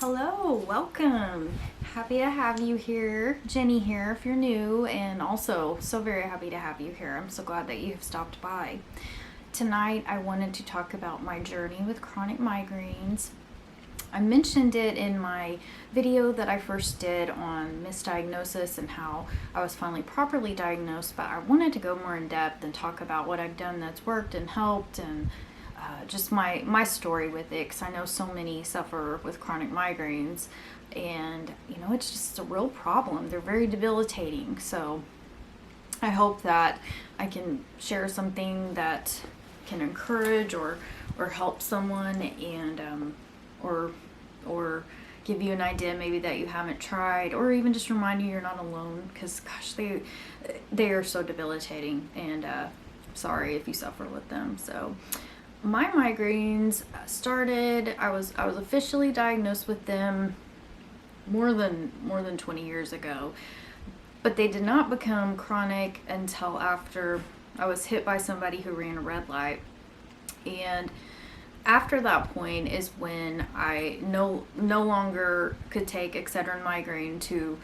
Hello, welcome. Happy to have you here. Jenny here if you're new, and also so very happy to have you here. I'm so glad that you have stopped by. Tonight I wanted to talk about my journey with chronic migraines. I mentioned it in my video that I first did on misdiagnosis and how I was finally properly diagnosed, but I wanted to go more in depth and talk about what I've done that's worked and helped, and just my story with it, because I know so many suffer with chronic migraines, and it's just a real problem. They're very debilitating. So I hope that I can share something that can encourage or help someone, and or give you an idea maybe that you haven't tried, or even just remind you you're not alone, because gosh, they are so debilitating, and sorry if you suffer with them. So my migraines started, I was officially diagnosed with them more than 20 years ago, but they did not become chronic until after I was hit by somebody who ran a red light. And after that point is when I no longer could take Excedrin migraine to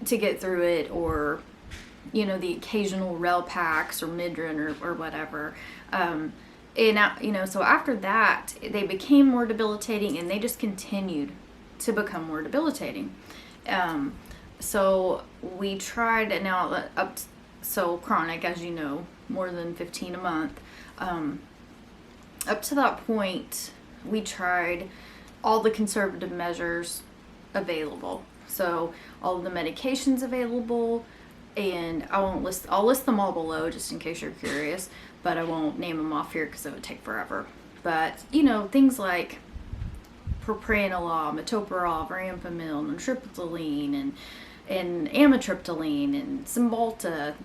get through it, or the occasional Relpax or Midrin or whatever. So after that, they became more debilitating, and they just continued to become more debilitating. So we tried, and now so chronic, as you know, more than 15 a month. Up to that point, we tried all the conservative measures available. So all of the medications available, and I'll list them all below just in case you're curious, but I won't name them off here because it would take forever. But things like propranolol, metoprolol, verapamil, nortriptyline, and amitriptyline, and Cymbalta,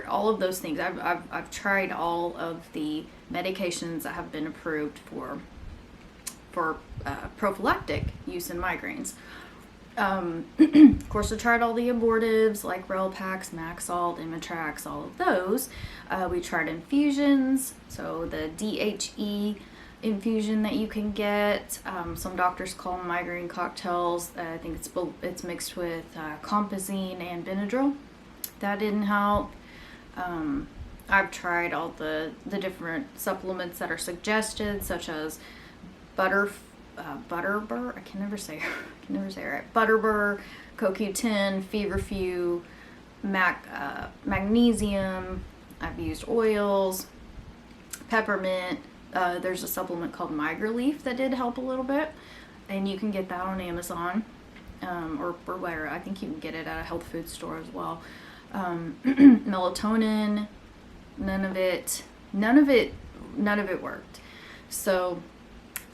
all of those things. I've tried all of the medications that have been approved for prophylactic use in migraines. Of course, I tried all the abortives like Relpax, Maxalt, Imitrex, all of those. We tried infusions, so the DHE infusion that you can get. Some doctors call them migraine cocktails. I think it's mixed with Compazine and Benadryl. That didn't help. I've tried all the different supplements that are suggested, such as Butterbur. I can never say it right. Butterbur, CoQ10, Feverfew, magnesium. I've used oils, peppermint. There's a supplement called MigraLeaf that did help a little bit, and you can get that on Amazon, or where I think you can get it at a health food store as well. Melatonin, none of it worked. So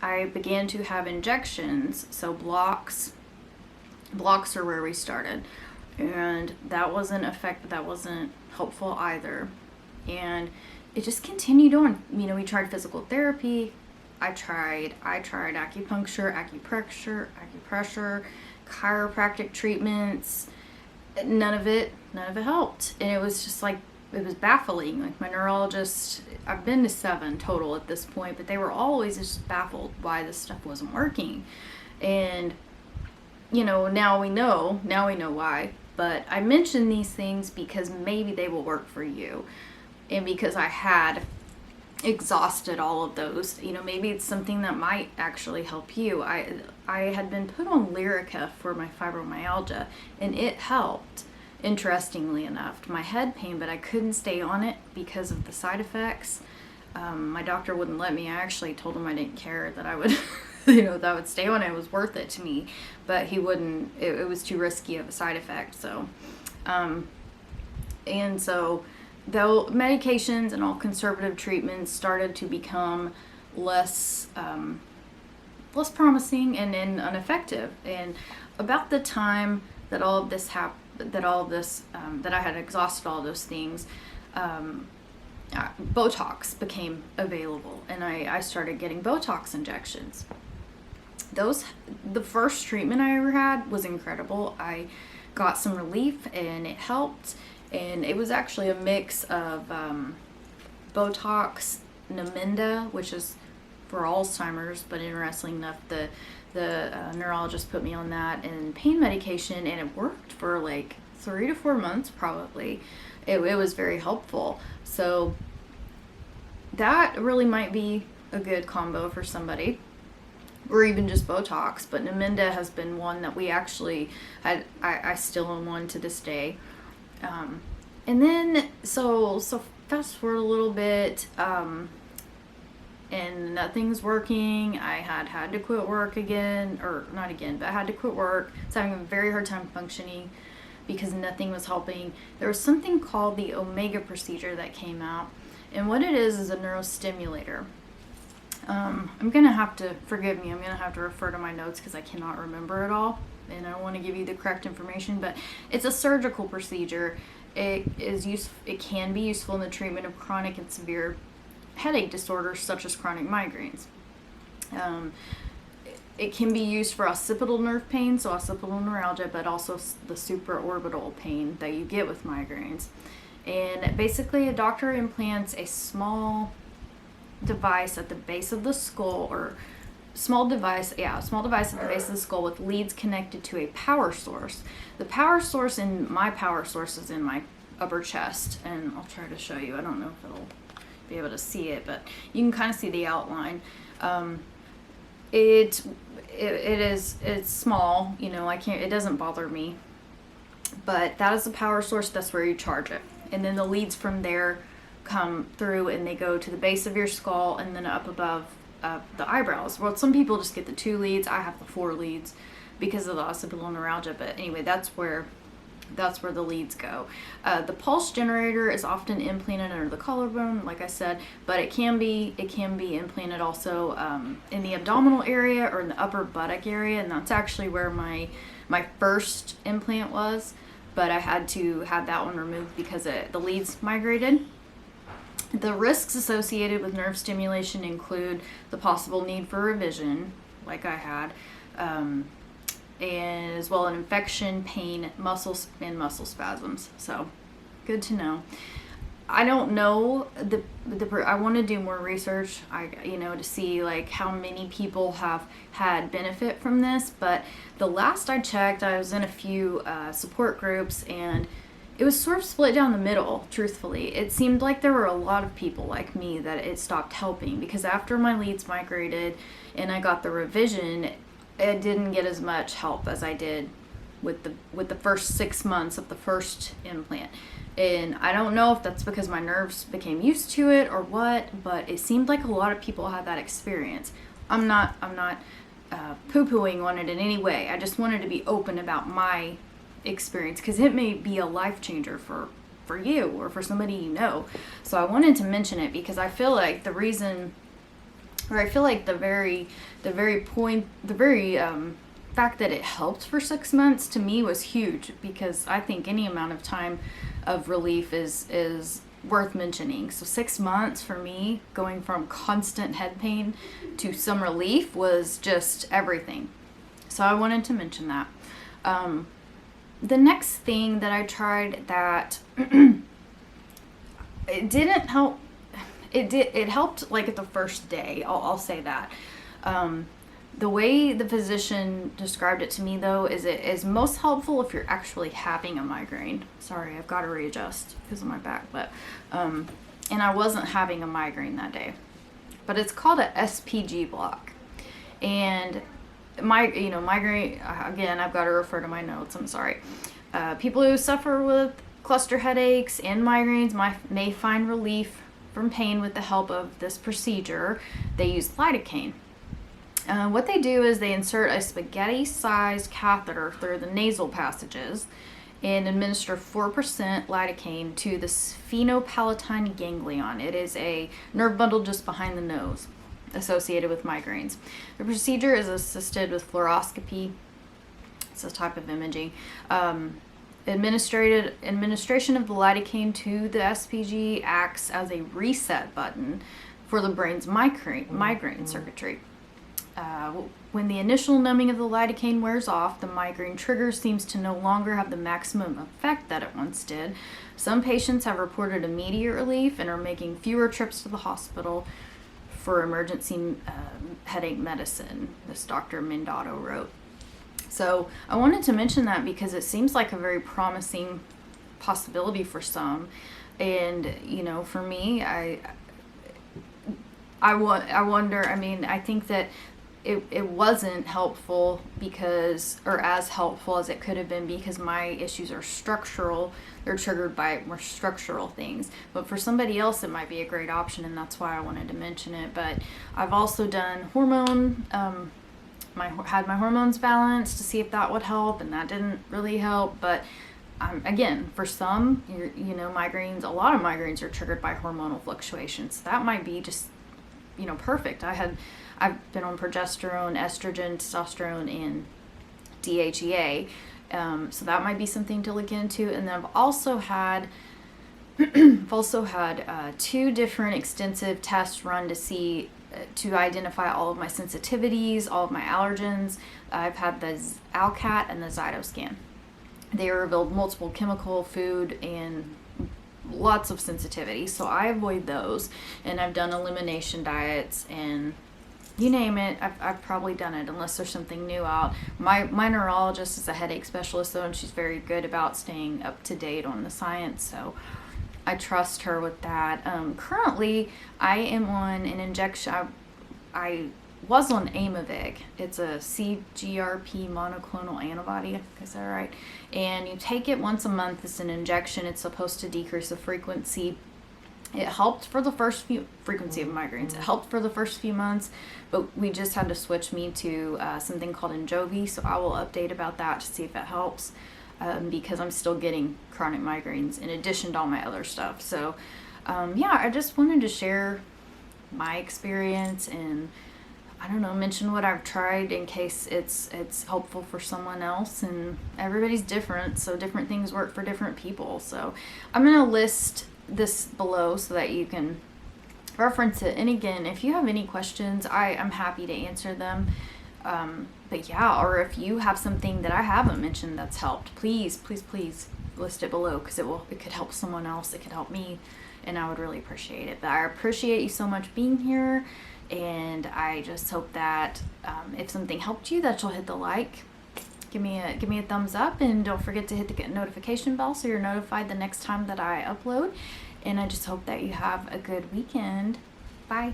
I began to have injections, so blocks are where we started, and that wasn't helpful either, and it just continued on. We tried physical therapy, I tried acupuncture, acupressure, chiropractic treatments. None of it helped, and it was just like, it was baffling. Like, my neurologist, I've been to 7 total at this point, but they were always just baffled why this stuff wasn't working. And now we know why. But I mention these things because maybe they will work for you, and because I had exhausted all of those. Maybe it's something that might actually help you. I had been put on Lyrica for my fibromyalgia, and it helped, interestingly enough, my head pain, but I couldn't stay on it because of the side effects. My doctor wouldn't let me. I actually told him I didn't care, that I would that I would stay on it. It was worth it to me, but he wouldn't. It was too risky of a side effect. So and so though medications and all conservative treatments started to become less promising and ineffective, and about the time that all of this happened, that I had exhausted all those things, Botox became available, and I started getting Botox injections. The first treatment I ever had was incredible. I got some relief, and it helped, and it was actually a mix of Botox, Namenda, which is for Alzheimer's, but interestingly enough, the neurologist put me on that and pain medication, and it worked for like 3 to 4 months probably. It was very helpful. So that really might be a good combo for somebody, or even just Botox. But Namenda has been one that we actually I still am on to this day. And then so fast forward a little bit, and nothing's working. I had to quit work again, or not again, but I had to quit work. I was having a very hard time functioning because nothing was helping. There was something called the Omega procedure that came out, and what it is a neurostimulator. I'm gonna have to, forgive me, I'm gonna have to refer to my notes because I cannot remember it all, and I want to give you the correct information. But it's a surgical procedure. It can be useful in the treatment of chronic and severe headache disorders such as chronic migraines. It can be used for occipital nerve pain, so occipital neuralgia, but also the supraorbital pain that you get with migraines. And basically, a doctor implants a small device at the base of the skull, or small device at the base of the skull with leads connected to a power source. The power source is in my upper chest, and I'll try to show you. I don't know if it'll be able to see it, but you can kind of see the outline. It's small, it doesn't bother me, but that is the power source. That's where you charge it, and then the leads from there come through and they go to the base of your skull and then up above the eyebrows. Well, some people just get the 2 leads. I have the 4 leads because of the occipital neuralgia, but anyway, that's where the leads go. The pulse generator is often implanted under the collarbone, like I said, but it can be implanted also in the abdominal area or in the upper buttock area, and that's actually where my first implant was, but I had to have that one removed because the leads migrated. The risks associated with nerve stimulation include the possible need for revision, like I had, and as well an infection, pain, muscle spasms. So, good to know. I don't know I want to do more research. To see like how many people have had benefit from this. But the last I checked, I was in a few support groups, and it was sort of split down the middle. Truthfully, it seemed like there were a lot of people like me that it stopped helping, because after my leads migrated and I got the revision, it didn't get as much help as I did with the first 6 months of the first implant. And I don't know if that's because my nerves became used to it or what, but it seemed like a lot of people had that experience. I'm not poo-pooing on it in any way. I just wanted to be open about my experience, because it may be a life changer for you or for somebody you know. So I wanted to mention it because I feel like the very fact that it helped for 6 months to me was huge, because I think any amount of time of relief is worth mentioning. So 6 months for me, going from constant head pain to some relief, was just everything. So I wanted to mention that. The next thing that I tried that it didn't help, it helped like at the first day, I'll say that. The way the physician described it to me, though, is it is most helpful if you're actually having a migraine. Sorry, I've got to readjust because of my back, but and I wasn't having a migraine that day. But it's called a SPG block, and migraine, again, I've got to refer to my notes, I'm sorry. People who suffer with cluster headaches and migraines may find relief from pain with the help of this procedure. They use lidocaine. What they do is they insert a spaghetti-sized catheter through the nasal passages and administer 4% lidocaine to the sphenopalatine ganglion. It is a nerve bundle just behind the nose associated with migraines. The procedure is assisted with fluoroscopy. It's a type of imaging. Administration of the lidocaine to the SPG acts as a reset button for the brain's migraine circuitry. When the initial numbing of the lidocaine wears off, the migraine trigger seems to no longer have the maximum effect that it once did. Some patients have reported immediate relief and are making fewer trips to the hospital for emergency headache medicine, this Dr. Mendato wrote. So I wanted to mention that because it seems like a very promising possibility for some. And, you know, for me, I wonder, I mean, I think that it wasn't helpful because, or as helpful as it could have been, because my issues are structural. They're triggered by more structural things. But for somebody else, it might be a great option, and that's why I wanted to mention it. But I've also done hormone, had my hormones balanced to see if that would help, and that didn't really help. But again, for some, you know, migraines, a lot of migraines are triggered by hormonal fluctuations. So that might be just, you know, perfect. I've been on progesterone, estrogen, testosterone, and DHEA. So that might be something to look into. And then I've also had two different extensive tests run to see, to identify all of my sensitivities, all of my allergens. I've had the ALCAT and the Zytoscan. They revealed multiple chemical, food, and lots of sensitivity. So I avoid those. And I've done elimination diets and you name it, I've probably done it unless there's something new out. My neurologist is a headache specialist though, and she's very good about staying up to date on the science, so I trust her with that. Currently, I am on an injection. I was on Aimovig. It's a CGRP monoclonal antibody. Is that right? And you take it once a month. It's an injection. It's supposed to decrease the frequency. It helped for the frequency of migraines. It helped for the first few months, but we just had to switch me to something called Injovi, so I will update about that to see if it helps, because I'm still getting chronic migraines in addition to all my other stuff. So, yeah, I just wanted to share my experience and, I don't know, mention what I've tried in case it's helpful for someone else. And everybody's different, so different things work for different people. So I'm going to list this below so that you can reference it. And again, if you have any questions, I'm happy to answer them. But yeah, or if you have something that I haven't mentioned that's helped, please list it below, because it could help someone else. It could help me, and I would really appreciate it. But I appreciate you so much being here, and I just hope that if something helped you, that you'll hit the like. Give me a thumbs up, and don't forget to hit the notification bell so you're notified the next time that I upload. And I just hope that you have a good weekend. Bye.